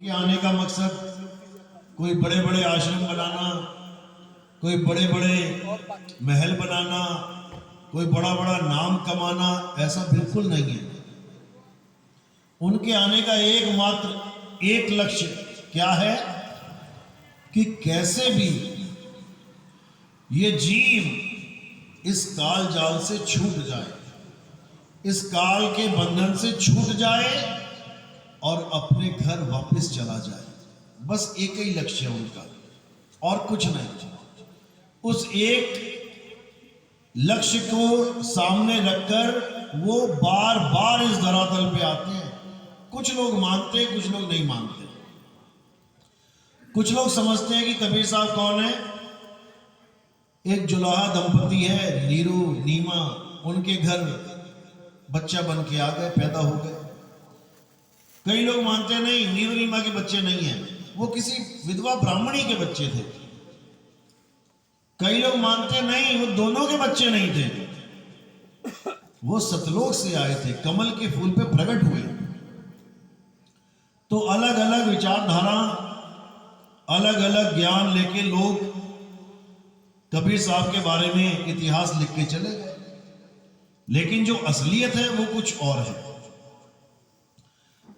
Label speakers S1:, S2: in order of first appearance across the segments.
S1: के आने का मकसद कोई बड़े बड़े आश्रम बनाना, कोई बड़े बड़े महल बनाना, कोई बड़ा बड़ा नाम कमाना, ऐसा बिल्कुल नहीं है। उनके आने का एकमात्र एक लक्ष्य क्या है कि कैसे भी ये जीव इस काल जाल से छूट जाए, इस काल के बंधन से छूट जाए और अपने घर वापस चला जाए। बस एक ही लक्ष्य है उनका और कुछ नहीं। उस एक लक्ष्य को सामने रखकर वो बार बार इस धरातल पे आते हैं। कुछ लोग मानते हैं, कुछ लोग नहीं मानते। कुछ लोग समझते हैं कि कबीर साहब कौन है, एक जुलाहा दंपति है, नीरू नीमा, उनके घर बच्चा बन के आ गए, पैदा हो गए। कई लोग मानते हैं नहीं, नीरू नीमा के बच्चे नहीं हैं, वो किसी विधवा ब्राह्मणी के बच्चे थे। कई लोग मानते नहीं, वो दोनों के बच्चे नहीं थे, वो सतलोक से आए थे, कमल के फूल पे प्रकट हुए। तो अलग अलग विचारधारा, अलग अलग ज्ञान लेके लोग कबीर साहब के बारे में इतिहास लिख के चले गए, लेकिन जो असलियत है वो कुछ और है।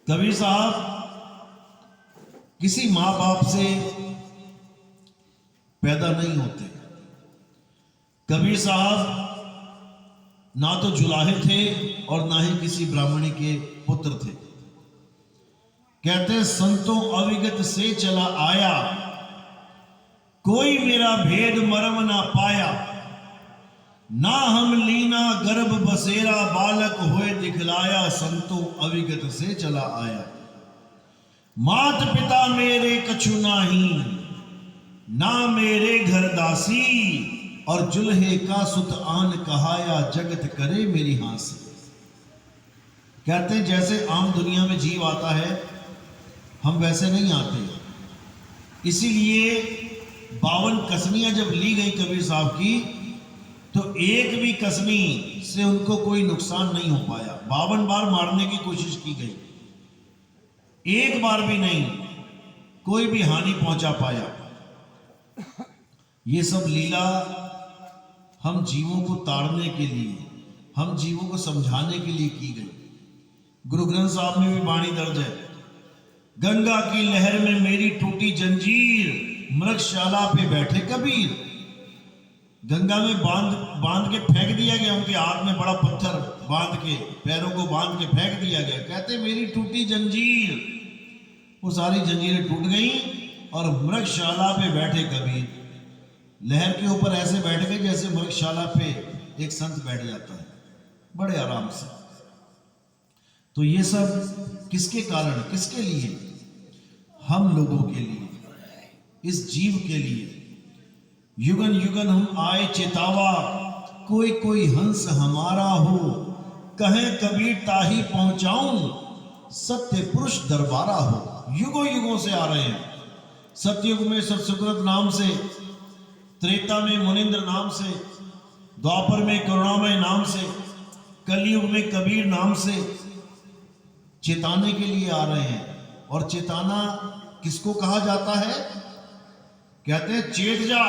S1: कबीर साहब किसी मां बाप से पैदा नहीं होते। कबीर साहब ना तो जुलाहे थे और ना ही किसी ब्राह्मणी के पुत्र थे। कहते संतों अविगत से चला आया, कोई मेरा भेद मर्म ना पाया। ना हम लीना गर्भ बसेरा, बालक होए दिखलाया। संतों अविगत से चला आया, मात पिता मेरे कछु नाही, ना मेरे घर दासी। और जुल्हे का सुत आन कहाया, जगत करे मेरी हांसी। कहते हैं जैसे आम दुनिया में जीव आता है, हम वैसे नहीं आते। इसीलिए 52 कसमियां जब ली गई कबीर साहब की, तो एक भी कसमी से उनको कोई नुकसान नहीं हो पाया। 52 बार मारने की कोशिश की गई, एक बार भी नहीं कोई भी हानि पहुंचा पाया। ये सब लीला हम जीवों को ताड़ने के लिए, हम जीवों को समझाने के लिए की गई। गुरु ग्रंथ साहब में भी वाणी दर्ज है, गंगा की लहर में मेरी टूटी जंजीर, मृगशाला पे बैठे कबीर। गंगा में बांध के फेंक दिया गया, उनके हाथ में बड़ा पत्थर बांध के, पैरों को बांध के फेंक दिया गया। कहते मेरी टूटी जंजीर, वो सारी जंजीरें टूट गई और मृगशाला पे बैठे कबीर। लहर के ऊपर ऐसे बैठ गए जैसे मृगशाला पे एक संत बैठ जाता है, बड़े आराम से। तो ये सब किसके कारण, किसके लिए? हम लोगों के लिए, इस जीव के लिए। युगन युगन हम आए चेतावा, कोई कोई हंस हमारा हो। कहे कबीर ताही पहुंचाऊं, सत्य पुरुष दरबारा हो। युगों युगों से आ रहे हैं। सतयुग में सतसुकृत नाम से, त्रेता में मुनिंद्र नाम से, द्वापर में करुणामय नाम से, कलयुग में कबीर नाम से चेताने के लिए आ रहे हैं। और चेताना किसको कहा जाता है? कहते हैं चेत जा,